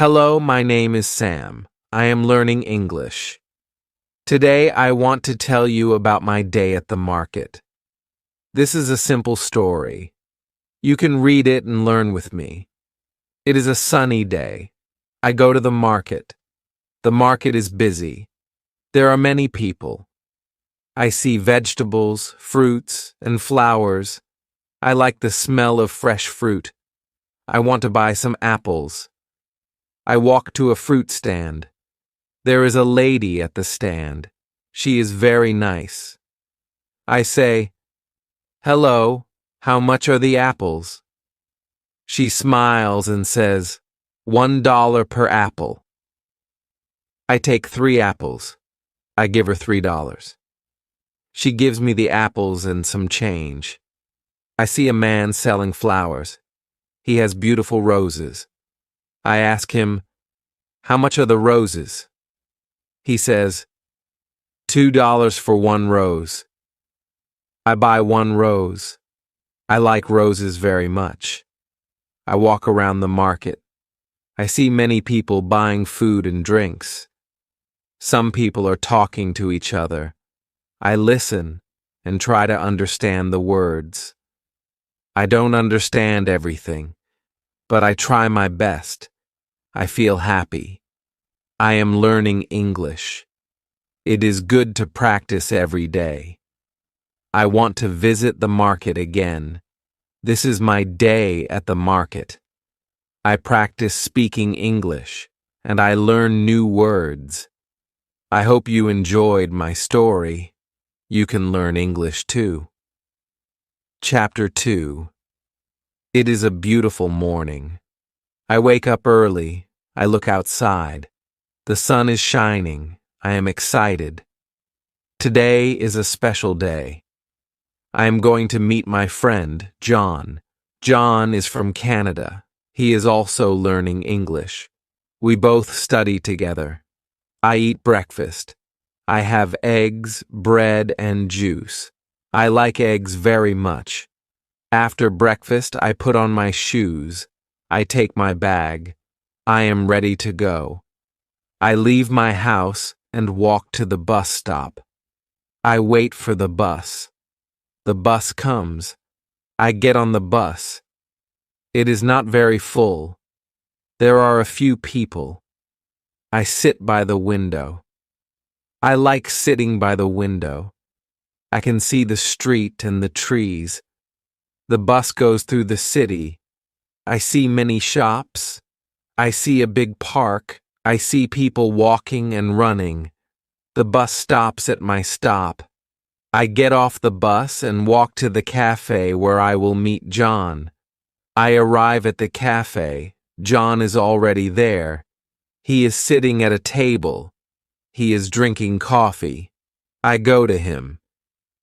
Hello, my name is Sam. I am learning English. Today I want to tell you about my day at the market. This is a simple story. You can read it and learn with me. It is a sunny day. I go to the market. The market is busy. There are many people. I see vegetables, fruits, and flowers. I like the smell of fresh fruit. I want to buy some apples. I walk to a fruit stand. There is a lady at the stand. She is very nice. I say, "Hello, how much are the apples?" She smiles and says, $1 per apple. I take 3 apples. I give her $3. She gives me the apples and some change. I see a man selling flowers. He has beautiful roses. I ask him, "How much are the roses?" He says, $2 for 1 rose. I buy 1 rose. I like roses very much. I walk around the market. I see many people buying food and drinks. Some people are talking to each other. I listen and try to understand the words. I don't understand everything, but I try my best. I feel happy. I am learning English. It is good to practice every day. I want to visit the market again. This is my day at the market. I practice speaking English, and I learn new words. I hope you enjoyed my story. You can learn English too. Chapter 2. It is a beautiful morning. I wake up early. I look outside. The sun is shining. I am excited. Today is a special day. I am going to meet my friend, John. John is from Canada. He is also learning English. We both study together. I eat breakfast. I have eggs, bread, and juice. I like eggs very much. After breakfast, I put on my shoes. I take my bag. I am ready to go. I leave my house and walk to the bus stop. I wait for the bus. The bus comes. I get on the bus. It is not very full. There are a few people. I sit by the window. I like sitting by the window. I can see the street and the trees. The bus goes through the city. I see many shops. I see a big park. I see people walking and running. The bus stops at my stop. I get off the bus and walk to the cafe where I will meet John. I arrive at the cafe. John is already there. He is sitting at a table. He is drinking coffee. I go to him.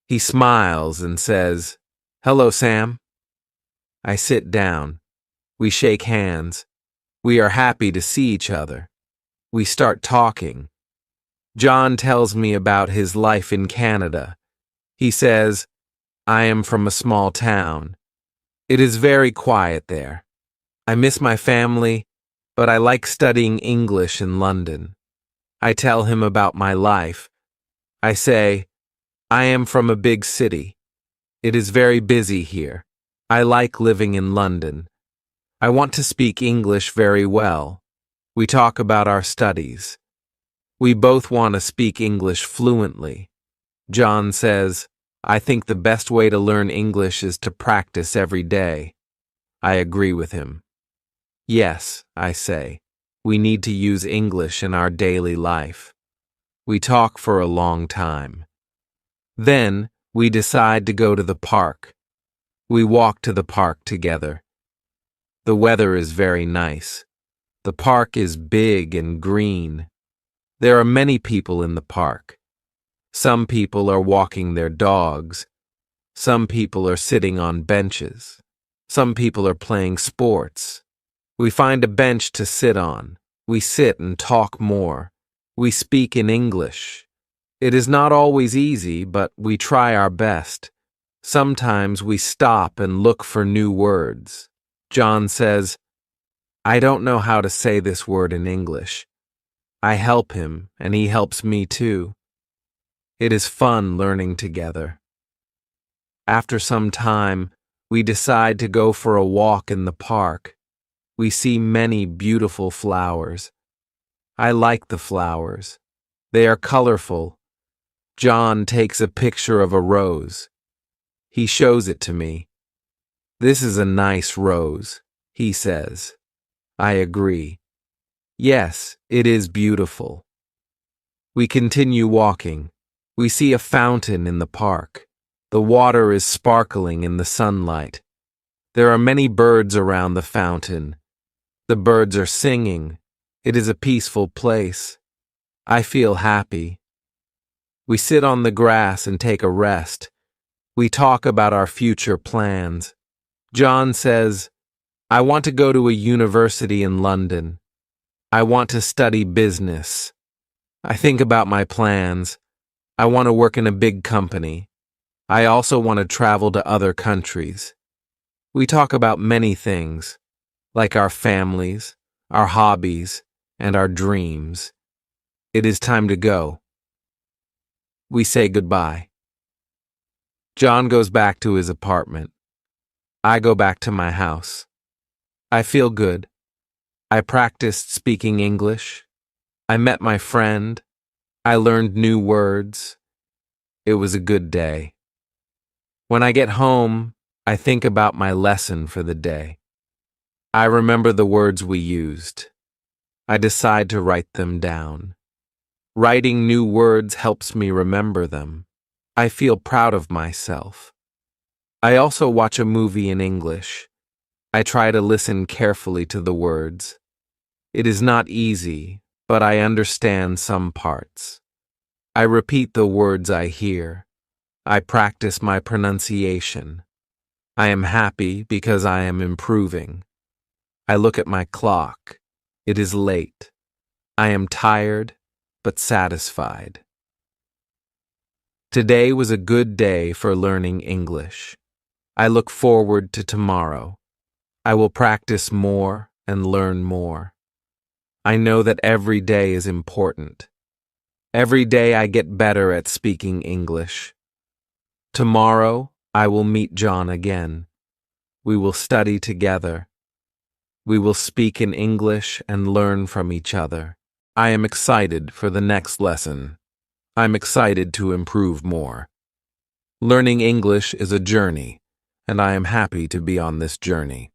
He smiles and says, "Hello, Sam." I sit down. We shake hands. We are happy to see each other. We start talking. John tells me about his life in Canada. He says, "I am from a small town. It is very quiet there. I miss my family, but I like studying English in London." I tell him about my life. I say, "I am from a big city. It is very busy here. I like living in London. I want to speak English very well." We talk about our studies. We both want to speak English fluently. John says, "I think the best way to learn English is to practice every day." I agree with him. "Yes," I say, "we need to use English in our daily life." We talk for a long time. Then we decide to go to the park. We walk to the park together. The weather is very nice. The park is big and green. There are many people in the park. Some people are walking their dogs. Some people are sitting on benches. Some people are playing sports. We find a bench to sit on. We sit and talk more. We speak in English. It is not always easy, but we try our best. Sometimes we stop and look for new words. John says, I don't know how to say this word in English. I help him, and he helps me too. It is fun learning together. After some time, we decide to go for a walk in the park. We see many beautiful flowers. I like the flowers. They are colorful. John takes a picture of a rose. He shows it to me. "This is a nice rose," he says. I agree. Yes, it is beautiful. We continue walking. We see a fountain in the park. The water is sparkling in the sunlight. There are many birds around the fountain. The birds are singing. It is a peaceful place. I feel happy. We sit on the grass and take a rest. We talk about our future plans. John says, "I want to go to a university in London. I want to study business. I think about my plans. I want to work in a big company. I also want to travel to other countries." We talk about many things, like our families, our hobbies, and our dreams. It is time to go. We say goodbye. John goes back to his apartment. I go back to my house. I feel good. I practiced speaking English. I met my friend. I learned new words. It was a good day. When I get home, I think about my lesson for the day. I remember the words we used. I decide to write them down. Writing new words helps me remember them. I feel proud of myself. I also watch a movie in English. I try to listen carefully to the words. It is not easy, but I understand some parts. I repeat the words I hear. I practice my pronunciation. I am happy because I am improving. I look at my clock. It is late. I am tired, but satisfied. Today was a good day for learning English. I look forward to tomorrow. I will practice more and learn more. I know that every day is important. Every day I get better at speaking English. Tomorrow I will meet John again. We will study together. We will speak in English and learn from each other. I am excited for the next lesson. I'm excited to improve more. Learning English is a journey, and I am happy to be on this journey.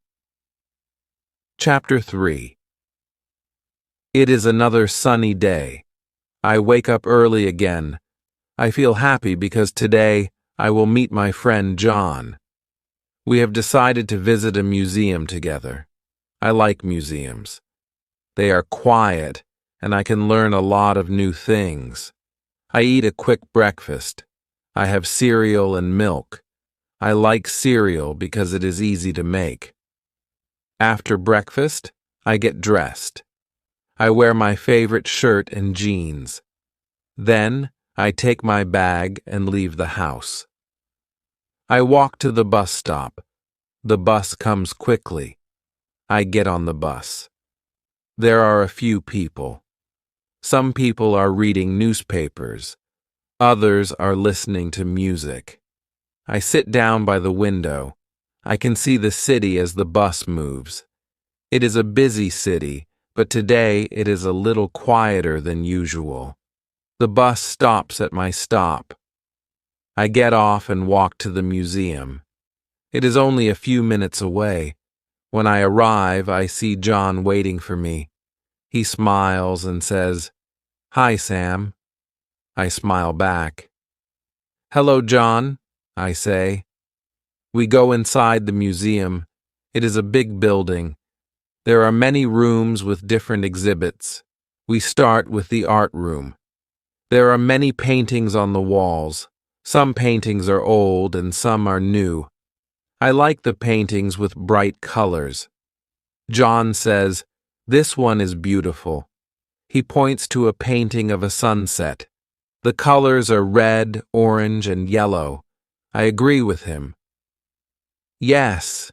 Chapter 3. It is another sunny day. I wake up early again. I feel happy because today I will meet my friend John. We have decided to visit a museum together. I like museums. They are quiet, and I can learn a lot of new things. I eat a quick breakfast. I have cereal and milk. I like cereal because it is easy to make. After breakfast, I get dressed. I wear my favorite shirt and jeans. Then, I take my bag and leave the house. I walk to the bus stop. The bus comes quickly. I get on the bus. There are a few people. Some people are reading newspapers. Others are listening to music. I sit down by the window. I can see the city as the bus moves. It is a busy city, but today it is a little quieter than usual. The bus stops at my stop. I get off and walk to the museum. It is only a few minutes away. When I arrive, I see John waiting for me. He smiles and says, "Hi, Sam." I smile back. "Hello, John," I say. We go inside the museum. It is a big building. There are many rooms with different exhibits. We start with the art room. There are many paintings on the walls. Some paintings are old and some are new. I like the paintings with bright colors. John says, "This one is beautiful." He points to a painting of a sunset. The colors are red, orange, and yellow. I agree with him. "Yes,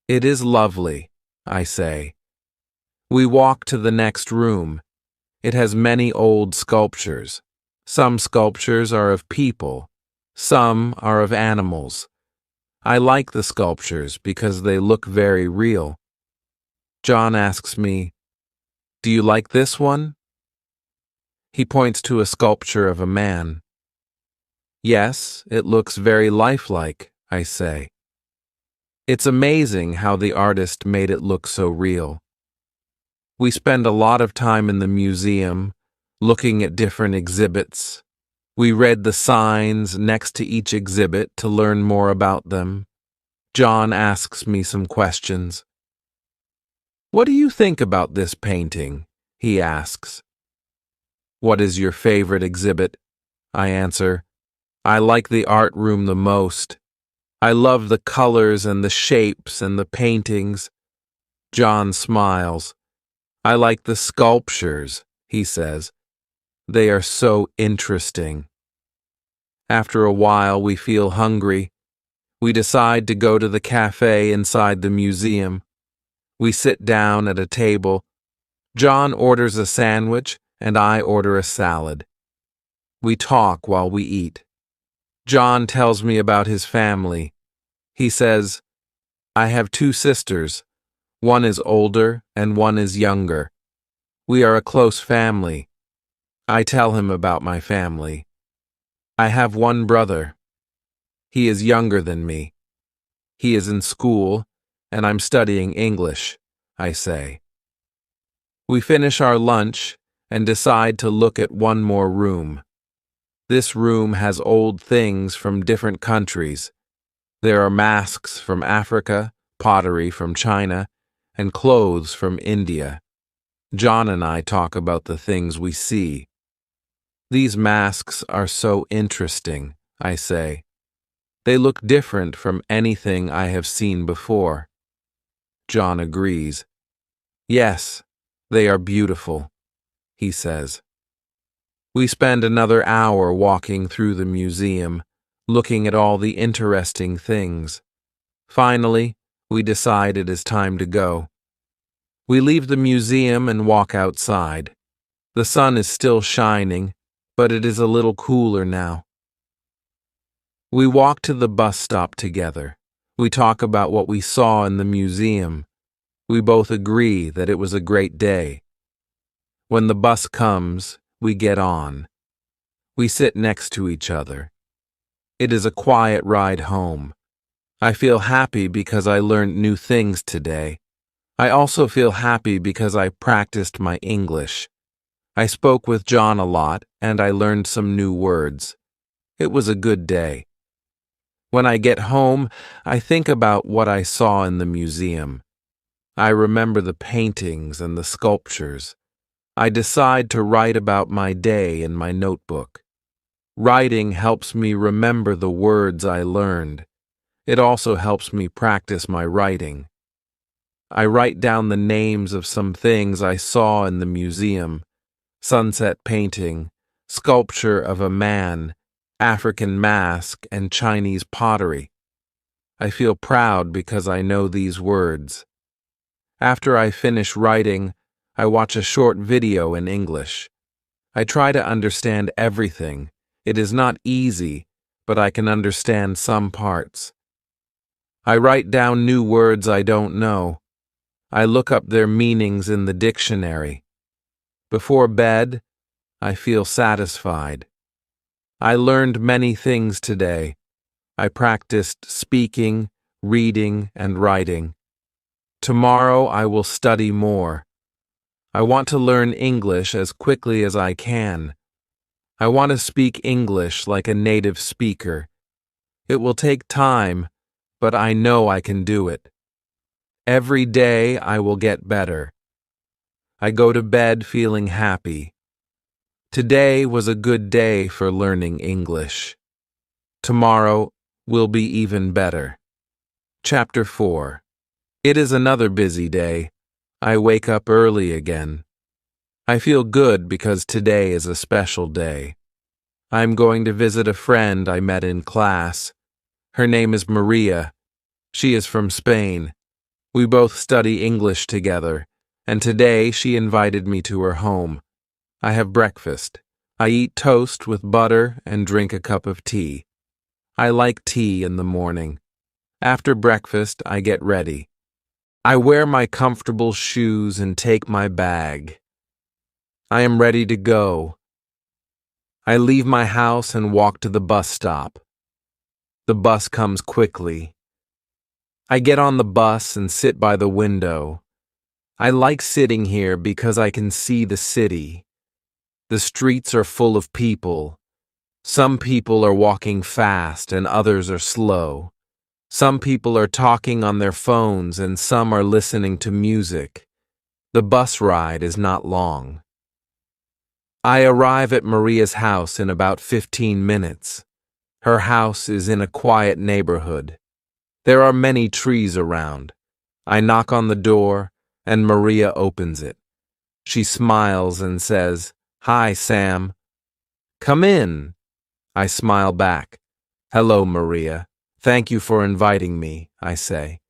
it is lovely," I say. We walk to the next room. It has many old sculptures. Some sculptures are of people. Some are of animals. I like the sculptures because they look very real. John asks me, "Do you like this one?" He points to a sculpture of a man. "Yes, it looks very lifelike," I say. It's amazing how the artist made it look so real. We spend a lot of time in the museum, looking at different exhibits. We read the signs next to each exhibit to learn more about them. John asks me some questions. "What do you think about this painting?" he asks. "What is your favorite exhibit?" I answer. "I like the art room the most. I love the colors and the shapes and the paintings." John smiles. "I like the sculptures," he says. "They are so interesting." After a while, we feel hungry. We decide to go to the cafe inside the museum. We sit down at a table. John orders a sandwich and I order a salad. We talk while we eat. John tells me about his family. He says, "I have 2 sisters. One is older and one is younger. We are a close family." I tell him about my family. "I have one brother. He is younger than me. He is in school, and I'm studying English," I say. We finish our lunch and decide to look at one more room. This room has old things from different countries. There are masks from Africa, pottery from China, and clothes from India. John and I talk about the things we see. "These masks are so interesting," I say. "They look different from anything I have seen before." John agrees. "Yes, they are beautiful," he says. We spend another hour walking through the museum, looking at all the interesting things. Finally, we decide it is time to go. We leave the museum and walk outside. The sun is still shining, but it is a little cooler now. We walk to the bus stop together. We talk about what we saw in the museum. We both agree that it was a great day. When the bus comes, we get on. We sit next to each other. It is a quiet ride home. I feel happy because I learned new things today. I also feel happy because I practiced my English. I spoke with John a lot and I learned some new words. It was a good day. When I get home, I think about what I saw in the museum. I remember the paintings and the sculptures. I decide to write about my day in my notebook. Writing helps me remember the words I learned. It also helps me practice my writing. I write down the names of some things I saw in the museum: sunset painting, sculpture of a man, African mask, and Chinese pottery. I feel proud because I know these words. After I finish writing, I watch a short video in English. I try to understand everything. It is not easy, but I can understand some parts. I write down new words I don't know. I look up their meanings in the dictionary. Before bed, I feel satisfied. I learned many things today. I practiced speaking, reading, and writing. Tomorrow I will study more. I want to learn English as quickly as I can. I want to speak English like a native speaker. It will take time, but I know I can do it. Every day I will get better. I go to bed feeling happy. Today was a good day for learning English. Tomorrow will be even better. Chapter 4. It is another busy day. I wake up early again. I feel good because today is a special day. I'm going to visit a friend I met in class. Her name is Maria. She is from Spain. We both study English together, and today she invited me to her home. I have breakfast. I eat toast with butter and drink a cup of tea. I like tea in the morning. After breakfast, I get ready. I wear my comfortable shoes and take my bag. I am ready to go. I leave my house and walk to the bus stop. The bus comes quickly. I get on the bus and sit by the window. I like sitting here because I can see the city. The streets are full of people. Some people are walking fast and others are slow. Some people are talking on their phones and some are listening to music. The bus ride is not long. I arrive at Maria's house in about 15 minutes. Her house is in a quiet neighborhood. There are many trees around. I knock on the door, and Maria opens it. She smiles and says, "Hi, Sam." "Come in." I smile back. "Hello, Maria. Thank you for inviting me," I say.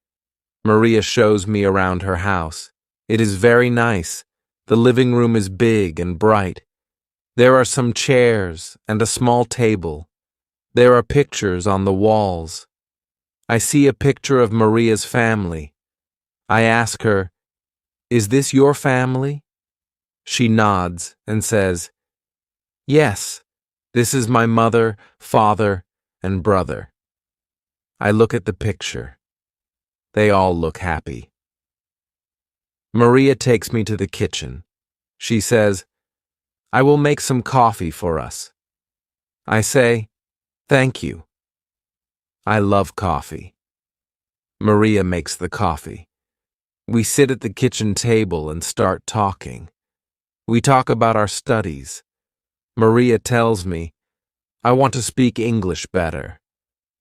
Maria shows me around her house. It is very nice. The living room is big and bright. There are some chairs and a small table. There are pictures on the walls. I see a picture of Maria's family. I ask her, "Is this your family?" She nods and says, "Yes, this is my mother, father, and brother." I look at the picture. They all look happy. Maria takes me to the kitchen. She says, "I will make some coffee for us." I say, "Thank you." I love coffee. Maria makes the coffee. We sit at the kitchen table and start talking. We talk about our studies. Maria tells me, "I want to speak English better.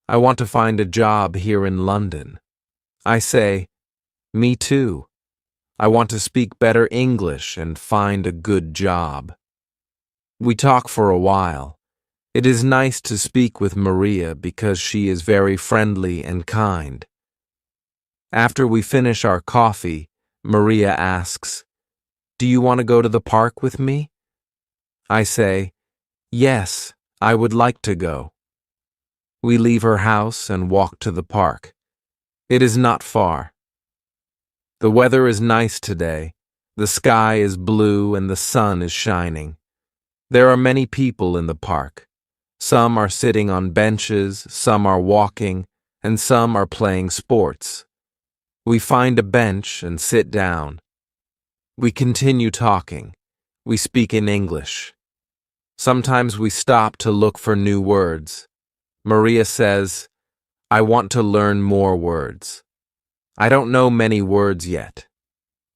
I want to find a job here in London." I say, "Me too. I want to speak better English and find a good job." We talk for a while. It is nice to speak with Maria because she is very friendly and kind. After we finish our coffee, Maria asks, "Do you want to go to the park with me?" I say, "Yes, I would like to go." We leave her house and walk to the park. It is not far. The weather is nice today. The sky is blue and the sun is shining. There are many people in the park. Some are sitting on benches, some are walking, and some are playing sports. We find a bench and sit down. We continue talking. We speak in English. Sometimes we stop to look for new words. Maria says, "I want to learn more words. I don't know many words yet."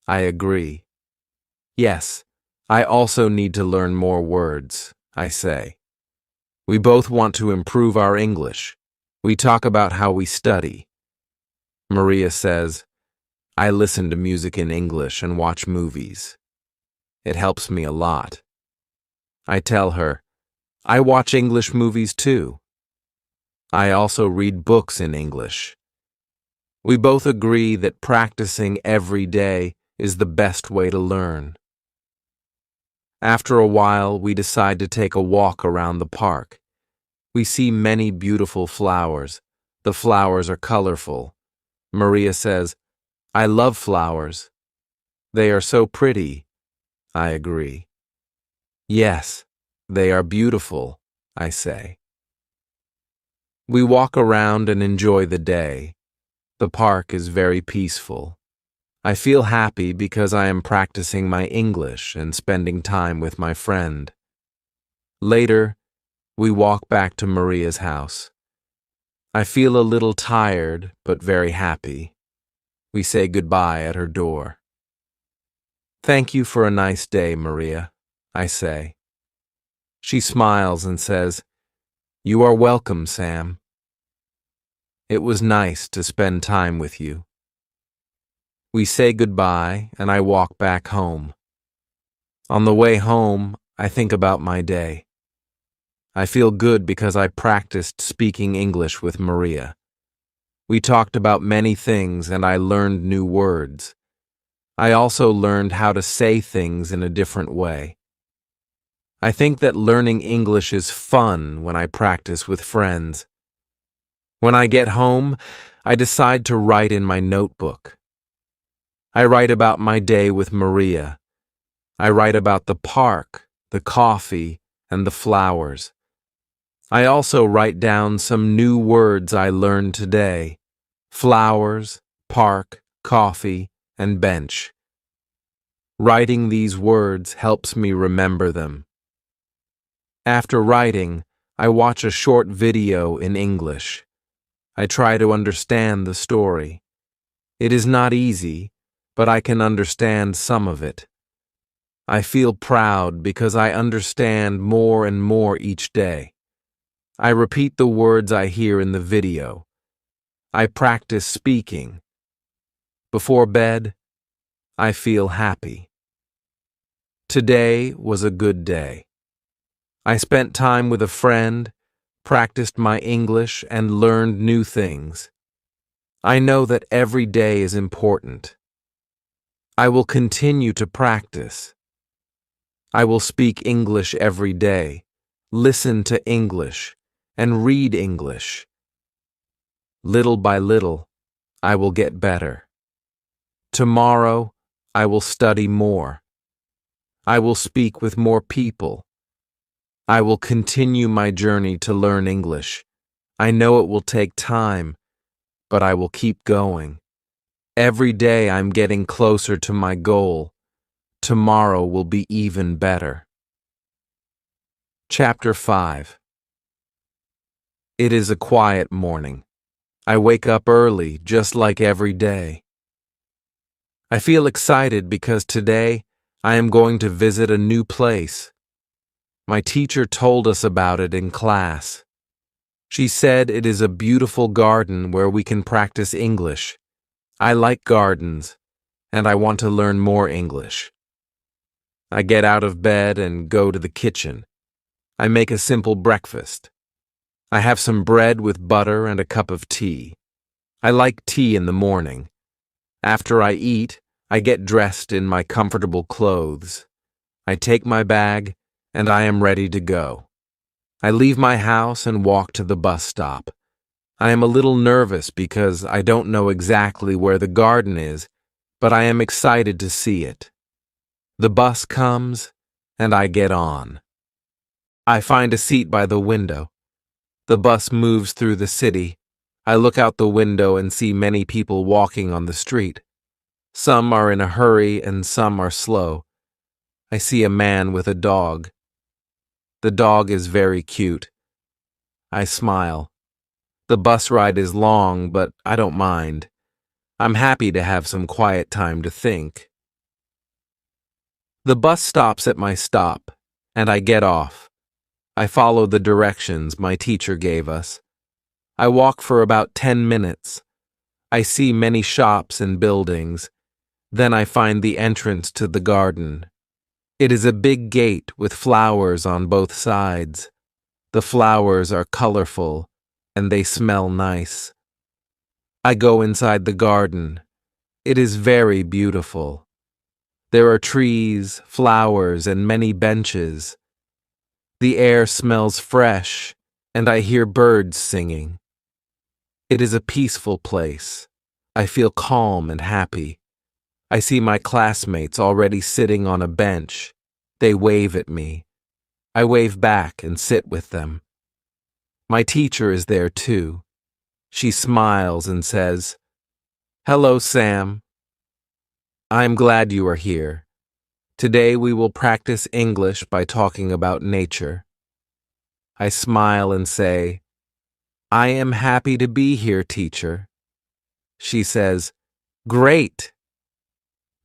I agree. "Yes, I also need to learn more words," I say. We both want to improve our English. We talk about how we study. Maria says, "I listen to music in English and watch movies. It helps me a lot." I tell her, "I watch English movies too. I also read books in English." We both agree that practicing every day is the best way to learn. After a while, we decide to take a walk around the park. We see many beautiful flowers. The flowers are colorful. Maria says, "I love flowers. They are so pretty." I agree. "Yes, they are beautiful," I say. We walk around and enjoy the day. The park is very peaceful. I feel happy because I am practicing my English and spending time with my friend. Later, we walk back to Maria's house. I feel a little tired, but very happy. We say goodbye at her door. "Thank you for a nice day, Maria," I say. She smiles and says, "You are welcome, Sam. It was nice to spend time with you." We say goodbye, and I walk back home. On the way home, I think about my day. I feel good because I practiced speaking English with Maria. We talked about many things and I learned new words. I also learned how to say things in a different way. I think that learning English is fun when I practice with friends. When I get home, I decide to write in my notebook. I write about my day with Maria. I write about the park, the coffee, and the flowers. I also write down some new words I learned today: flowers, park, coffee, and bench. Writing these words helps me remember them. After writing, I watch a short video in English. I try to understand the story. It is not easy, but I can understand some of it. I feel proud because I understand more and more each day. I repeat the words I hear in the video. I practice speaking. Before bed, I feel happy. Today was a good day. I spent time with a friend, practiced my English, and learned new things. I know that every day is important. I will continue to practice. I will speak English every day, listen to English, and read English. Little by little, I will get better. Tomorrow, I will study more. I will speak with more people. I will continue my journey to learn English. I know it will take time, but I will keep going. Every day I'm getting closer to my goal. Tomorrow will be even better. Chapter 5. It is a quiet morning. I wake up early, just like every day. I feel excited because today I am going to visit a new place. My teacher told us about it in class. She said it is a beautiful garden where we can practice English. I like gardens, and I want to learn more English. I get out of bed and go to the kitchen. I make a simple breakfast. I have some bread with butter and a cup of tea. I like tea in the morning. After I eat, I get dressed in my comfortable clothes. I take my bag, and I am ready to go. I leave my house and walk to the bus stop. I am a little nervous because I don't know exactly where the garden is, but I am excited to see it. The bus comes, and I get on. I find a seat by the window. The bus moves through the city. I look out the window and see many people walking on the street. Some are in a hurry and some are slow. I see a man with a dog. The dog is very cute. I smile. The bus ride is long, but I don't mind. I'm happy to have some quiet time to think. The bus stops at my stop, and I get off. I follow the directions my teacher gave us. I walk for about 10 minutes. I see many shops and buildings. Then I find the entrance to the garden. It is a big gate with flowers on both sides. The flowers are colorful, and they smell nice. I go inside the garden. It is very beautiful. There are trees, flowers, and many benches. The air smells fresh, and I hear birds singing. It is a peaceful place. I feel calm and happy. I see my classmates already sitting on a bench. They wave at me. I wave back and sit with them. My teacher is there too. She smiles and says, "Hello, Sam. I'm glad you are here. Today we will practice English by talking about nature." I smile and say, "I am happy to be here, teacher." She says, "Great.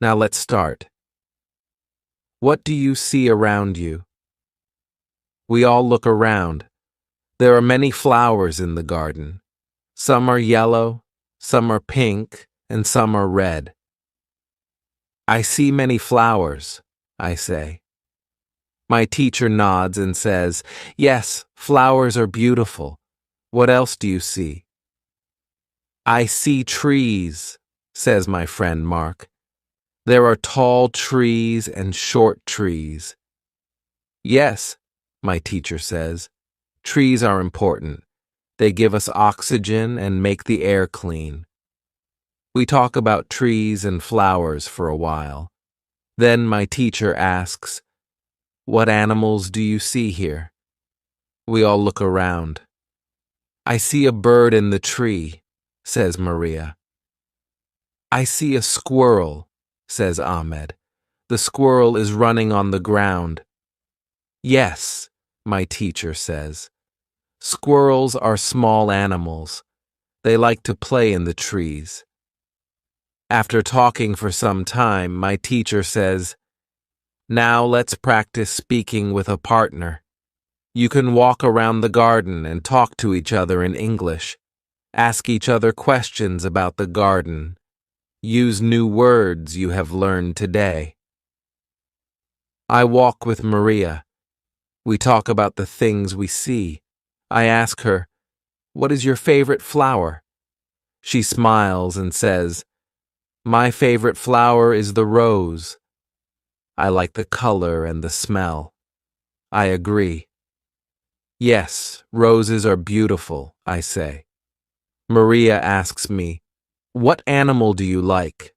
Now let's start. What do you see around you?" We all look around. There are many flowers in the garden. Some are yellow, some are pink, and some are red. "I see many flowers," I say. My teacher nods and says, "Yes, flowers are beautiful. What else do you see?" "I see trees," says my friend Mark. There are tall trees and short trees. Yes, my teacher says, trees are important. They give us oxygen and make the air clean. We talk about trees and flowers for a while. Then my teacher asks, "What animals do you see here?" We all look around. "I see a bird in the tree," says Maria. "I see a squirrel," says Ahmed. "The squirrel is running on the ground." "Yes," my teacher says. "Squirrels are small animals. They like to play in the trees." After talking for some time, my teacher says, "Now let's practice speaking with a partner. You can walk around the garden and talk to each other in English. Ask each other questions about the garden. Use new words you have learned today." I walk with Maria. We talk about the things we see. I ask her, "What is your favorite flower?" She smiles and says, "My favorite flower is the rose. I like the color and the smell." I agree. "Yes, roses are beautiful," I say. Maria asks me, "What animal do you like?"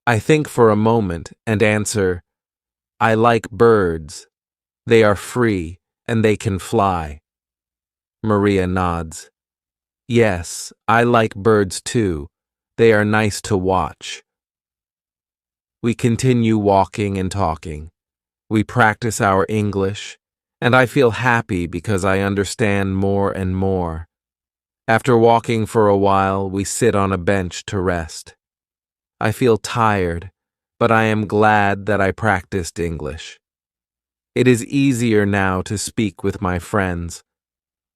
I think for a moment and answer, "I like birds. They are free and they can fly." Maria nods. "Yes, I like birds too. They are nice to watch." We continue walking and talking. We practice our English, and I feel happy because I understand more and more. After walking for a while, we sit on a bench to rest. I feel tired, but I am glad that I practiced English. It is easier now to speak with my friends.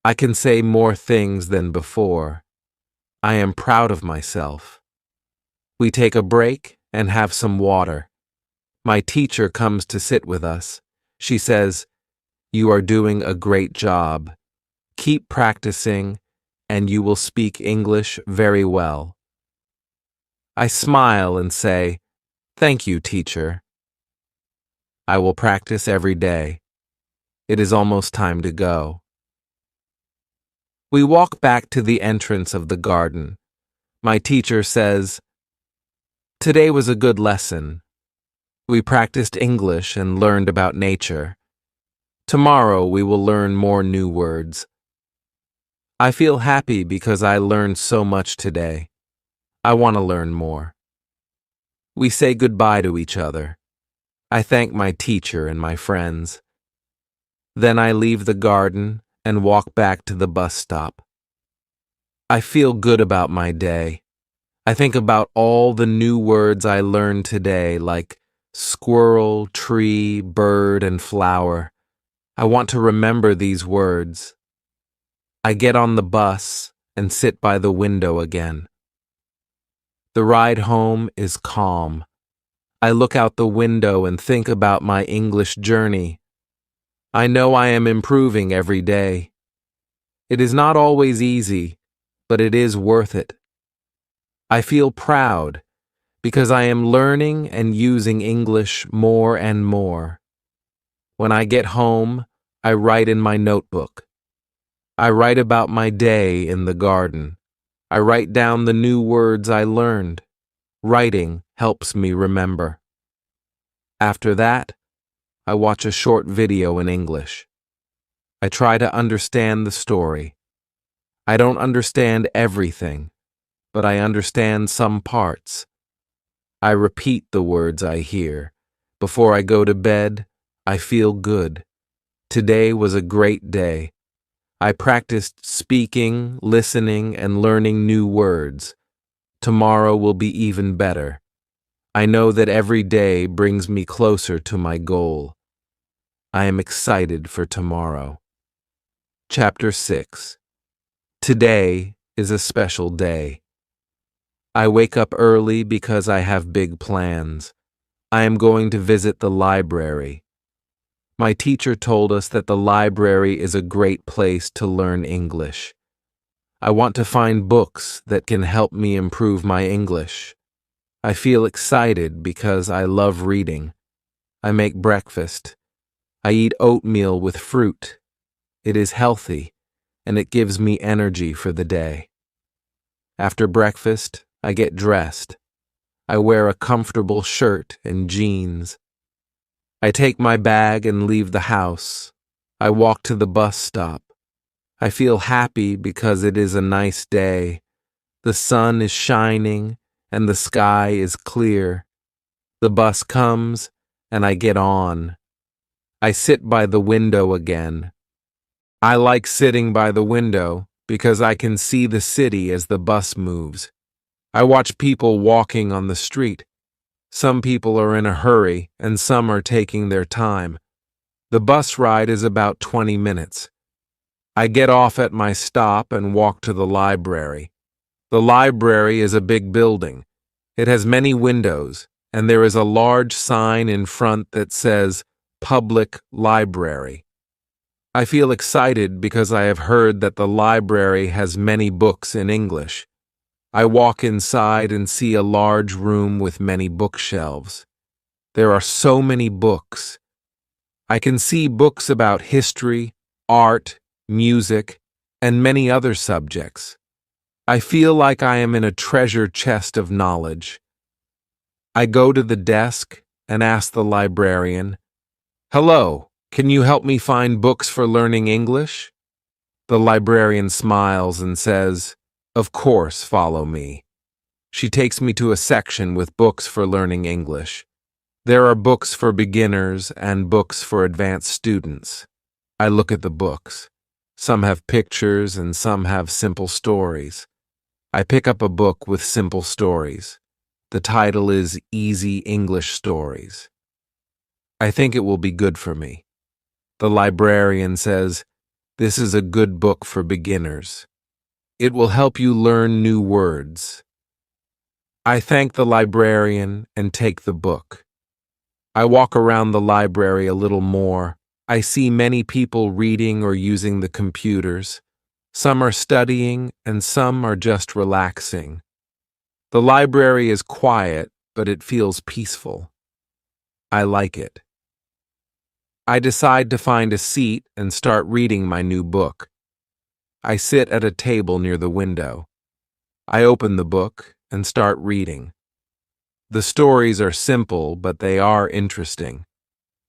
I can say more things than before. I am proud of myself. We take a break and have some water. My teacher comes to sit with us. She says, "You are doing a great job. Keep practicing, and you will speak English very well." I smile and say, "Thank you, teacher." I will practice every day. It is almost time to go. We walk back to the entrance of the garden. My teacher says, "Today was a good lesson. We practiced English and learned about nature. Tomorrow we will learn more new words." I feel happy because I learned so much today. I want to learn more. We say goodbye to each other. I thank my teacher and my friends. Then I leave the garden and walk back to the bus stop. I feel good about my day. I think about all the new words I learned today, like squirrel, tree, bird, and flower. I want to remember these words. I get on the bus and sit by the window again. The ride home is calm. I look out the window and think about my English journey. I know I am improving every day. It is not always easy, but it is worth it. I feel proud because I am learning and using English more and more. When I get home, I write in my notebook. I write about my day in the garden. I write down the new words I learned. Writing helps me remember. After that, I watch a short video in English. I try to understand the story. I don't understand everything, but I understand some parts. I repeat the words I hear. Before I go to bed, I feel good. Today was a great day. I practiced speaking, listening, and learning new words. Tomorrow will be even better. I know that every day brings me closer to my goal. I am excited for tomorrow. Chapter 6. Today is a special day. I wake up early because I have big plans. I am going to visit the library. My teacher told us that the library is a great place to learn English. I want to find books that can help me improve my English. I feel excited because I love reading. I make breakfast. I eat oatmeal with fruit. It is healthy, and it gives me energy for the day. After breakfast, I get dressed. I wear a comfortable shirt and jeans. I take my bag and leave the house. I walk to the bus stop. I feel happy because it is a nice day. The sun is shining and the sky is clear. The bus comes and I get on. I sit by the window again. I like sitting by the window because I can see the city as the bus moves. I watch people walking on the street. Some people are in a hurry and some are taking their time. The bus ride is about 20 minutes. I get off at my stop and walk to the library. The library is a big building. It has many windows, and there is a large sign in front that says, Public Library. I feel excited because I have heard that the library has many books in English. I walk inside and see a large room with many bookshelves. There are so many books. I can see books about history, art, music, and many other subjects. I feel like I am in a treasure chest of knowledge. I go to the desk and ask the librarian, "Hello, can you help me find books for learning English?" The librarian smiles and says, "Of course, follow me." She takes me to a section with books for learning English. There are books for beginners and books for advanced students. I look at the books. Some have pictures and some have simple stories. I pick up a book with simple stories. The title is Easy English Stories. I think it will be good for me. The librarian says, "This is a good book for beginners. It will help you learn new words." I thank the librarian and take the book. I walk around the library a little more. I see many people reading or using the computers. Some are studying and some are just relaxing. The library is quiet, but it feels peaceful. I like it. I decide to find a seat and start reading my new book. I sit at a table near the window. I open the book and start reading. The stories are simple, but they are interesting.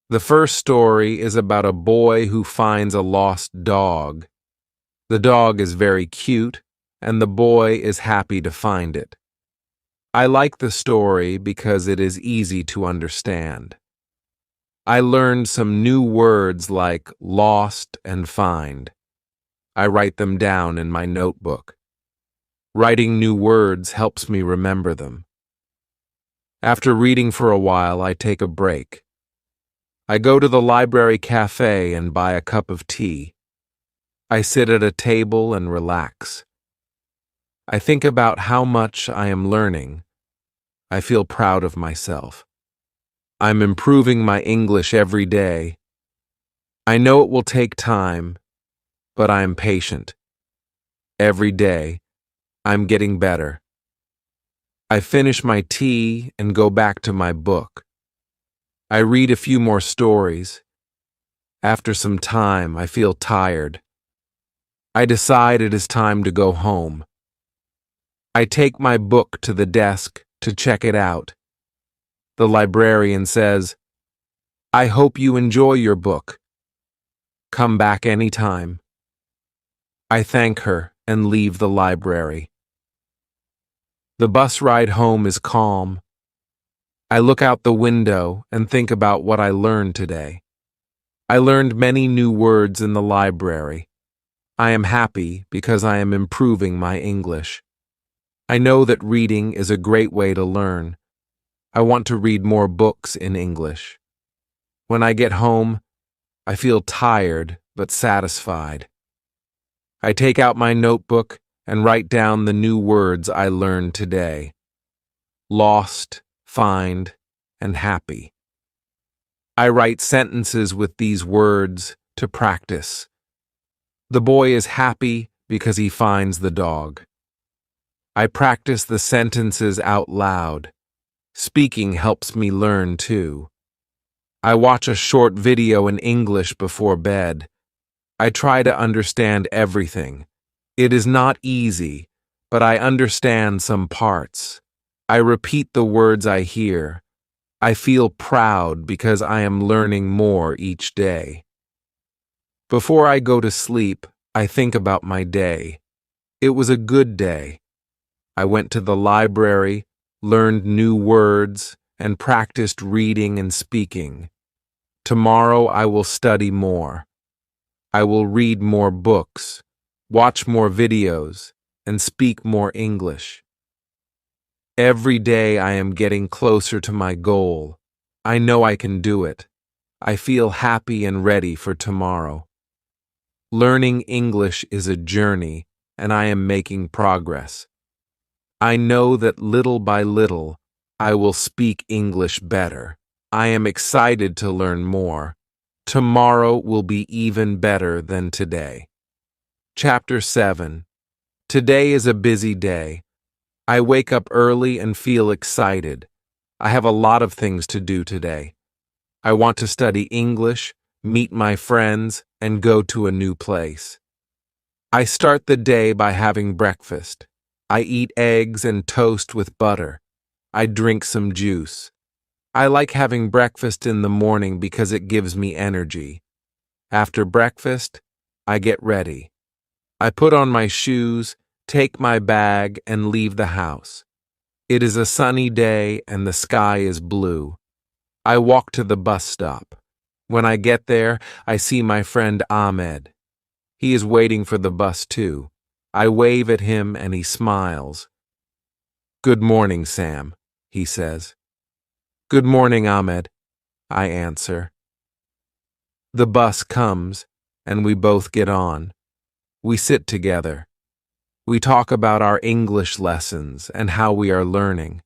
The first story is about a boy who finds a lost dog. The dog is very cute, and the boy is happy to find it. I like the story because it is easy to understand. I learned some new words like lost and find. I write them down in my notebook. Writing new words helps me remember them. After reading for a while, I take a break. I go to the library cafe and buy a cup of tea. I sit at a table and relax. I think about how much I am learning. I feel proud of myself. I'm improving my English every day. I know it will take time, but I am patient. Every day, I'm getting better. I finish my tea and go back to my book. I read a few more stories. After some time, I feel tired. I decide it is time to go home. I take my book to the desk to check it out. The librarian says, "I hope you enjoy your book. Come back anytime." I thank her and leave the library. The bus ride home is calm. I look out the window and think about what I learned today. I learned many new words in the library. I am happy because I am improving my English. I know that reading is a great way to learn. I want to read more books in English. When I get home, I feel tired but satisfied. I take out my notebook and write down the new words I learned today. Lost, find, and happy. I write sentences with these words to practice. The boy is happy because he finds the dog. I practice the sentences out loud. Speaking helps me learn too. I watch a short video in English before bed. I try to understand everything. It is not easy, but I understand some parts. I repeat the words I hear. I feel proud because I am learning more each day. Before I go to sleep, I think about my day. It was a good day. I went to the library, learned new words, and practiced reading and speaking. Tomorrow I will study more. I will read more books, watch more videos, and speak more English. Every day I am getting closer to my goal. I know I can do it. I feel happy and ready for tomorrow. Learning English is a journey, and I am making progress. I know that little by little, I will speak English better. I am excited to learn more. Tomorrow will be even better than today. Chapter 7. Today is a busy day. I wake up early and feel excited. I have a lot of things to do today. I want to study English, meet my friends, and go to a new place. I start the day by having breakfast. I eat eggs and toast with butter. I drink some juice. I like having breakfast in the morning because it gives me energy. After breakfast, I get ready. I put on my shoes, take my bag, and leave the house. It is a sunny day and the sky is blue. I walk to the bus stop. When I get there, I see my friend Ahmed. He is waiting for the bus too. I wave at him and he smiles. "Good morning, Sam," he says. "Good morning, Ahmed," I answer. The bus comes and we both get on. We sit together. We talk about our English lessons and how we are learning.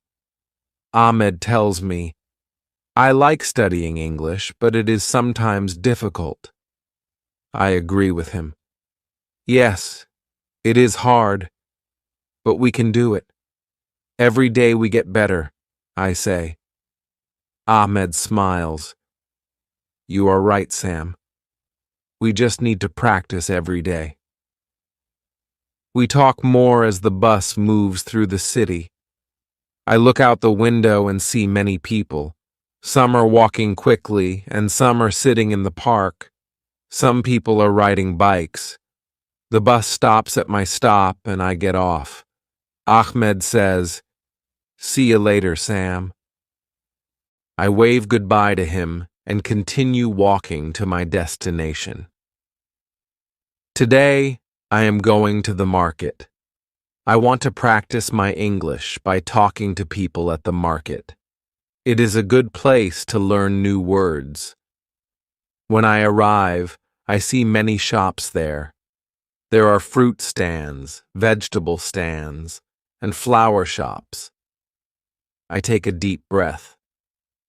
Ahmed tells me, "I like studying English, but it is sometimes difficult." I agree with him. Yes, it is hard, but we can do it. Every day we get better, I say. Ahmed smiles. "You are right, Sam. We just need to practice every day." We talk more as the bus moves through the city. I look out the window and see many people. Some are walking quickly and some are sitting in the park. Some people are riding bikes. The bus stops at my stop and I get off. Ahmed says, "See you later, Sam." I wave goodbye to him and continue walking to my destination. Today, I am going to the market. I want to practice my English by talking to people at the market. It is a good place to learn new words. When I arrive, I see many shops there. There are fruit stands, vegetable stands, and flower shops. I take a deep breath.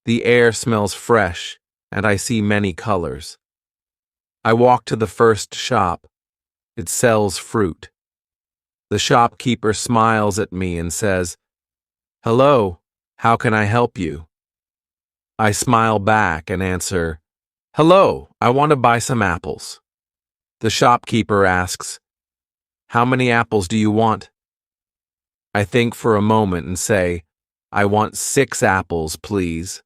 The air smells fresh, and I see many colors. I walk to the first shop. It sells fruit. The shopkeeper smiles at me and says, "Hello, how can I help you?" I smile back and answer, "Hello, I want to buy some apples." The shopkeeper asks, "How many apples do you want?" I think for a moment and say, "I want 6 apples, please."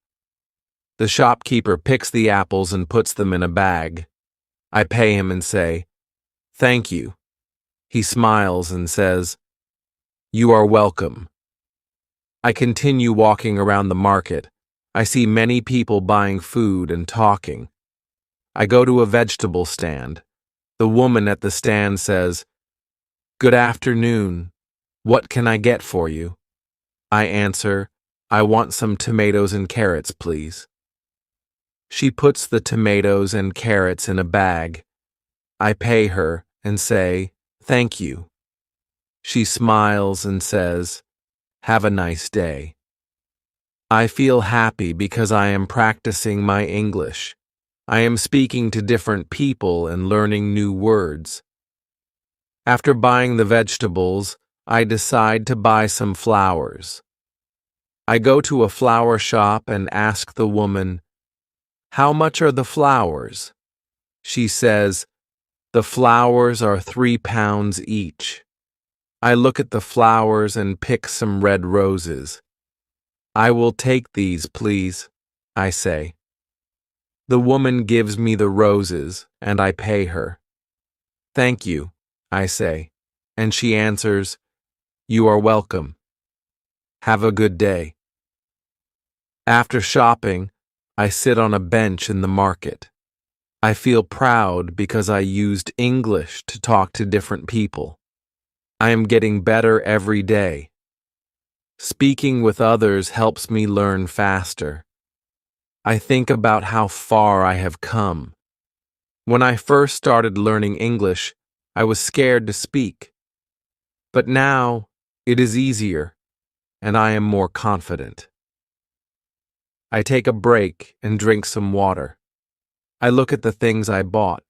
The shopkeeper picks the apples and puts them in a bag. I pay him and say, "Thank you." He smiles and says, "You are welcome." I continue walking around the market. I see many people buying food and talking. I go to a vegetable stand. The woman at the stand says, "Good afternoon. What can I get for you?" I answer, "I want some tomatoes and carrots, please." She puts the tomatoes and carrots in a bag. I pay her and say, "Thank you." She smiles and says, "Have a nice day." I feel happy because I am practicing my English. I am speaking to different people and learning new words. After buying the vegetables, I decide to buy some flowers. I go to a flower shop and ask the woman, "How much are the flowers?" She says, "The flowers are 3 pounds each." I look at the flowers and pick some red roses. "I will take these, please," I say. The woman gives me the roses, and I pay her. "Thank you," I say, and she answers, "You are welcome. Have a good day." After shopping, I sit on a bench in the market. I feel proud because I used English to talk to different people. I am getting better every day. Speaking with others helps me learn faster. I think about how far I have come. When I first started learning English, I was scared to speak. But now, it is easier, and I am more confident. I take a break and drink some water. I look at the things I bought: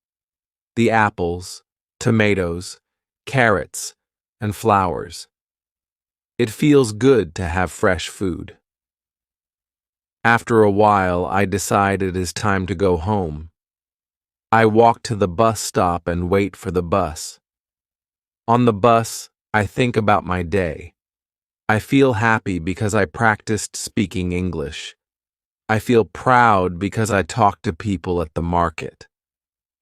the apples, tomatoes, carrots, and flowers. It feels good to have fresh food. After a while, I decide it is time to go home. I walk to the bus stop and wait for the bus. On the bus, I think about my day. I feel happy because I practiced speaking English. I feel proud because I talked to people at the market.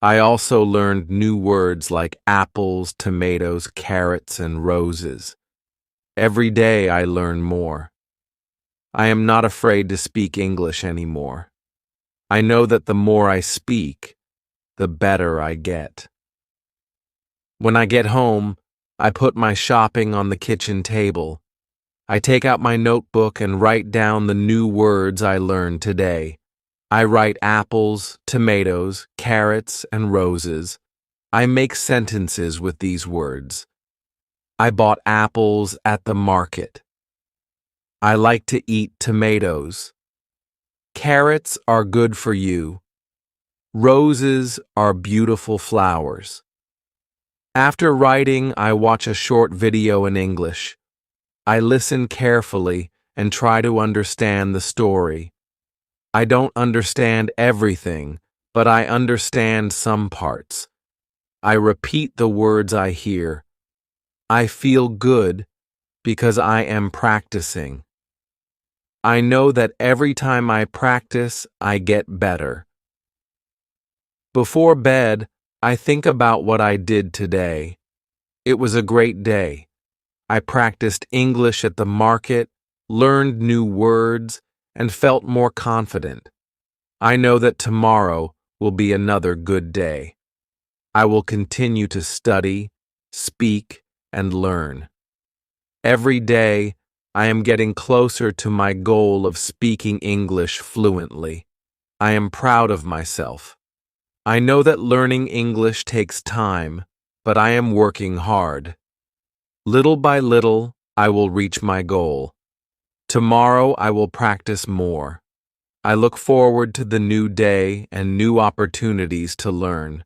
I also learned new words like apples, tomatoes, carrots, and roses. Every day I learn more. I am not afraid to speak English anymore. I know that the more I speak, the better I get. When I get home, I put my shopping on the kitchen table. I take out my notebook and write down the new words I learned today. I write apples, tomatoes, carrots, and roses. I make sentences with these words. I bought apples at the market. I like to eat tomatoes. Carrots are good for you. Roses are beautiful flowers. After writing, I watch a short video in English. I listen carefully and try to understand the story. I don't understand everything, but I understand some parts. I repeat the words I hear. I feel good because I am practicing. I know that every time I practice, I get better. Before bed, I think about what I did today. It was a great day. I practiced English at the market, learned new words, and felt more confident. I know that tomorrow will be another good day. I will continue to study, speak, and learn. Every day, I am getting closer to my goal of speaking English fluently. I am proud of myself. I know that learning English takes time, but I am working hard. Little by little, I will reach my goal. Tomorrow, I will practice more. I look forward to the new day and new opportunities to learn.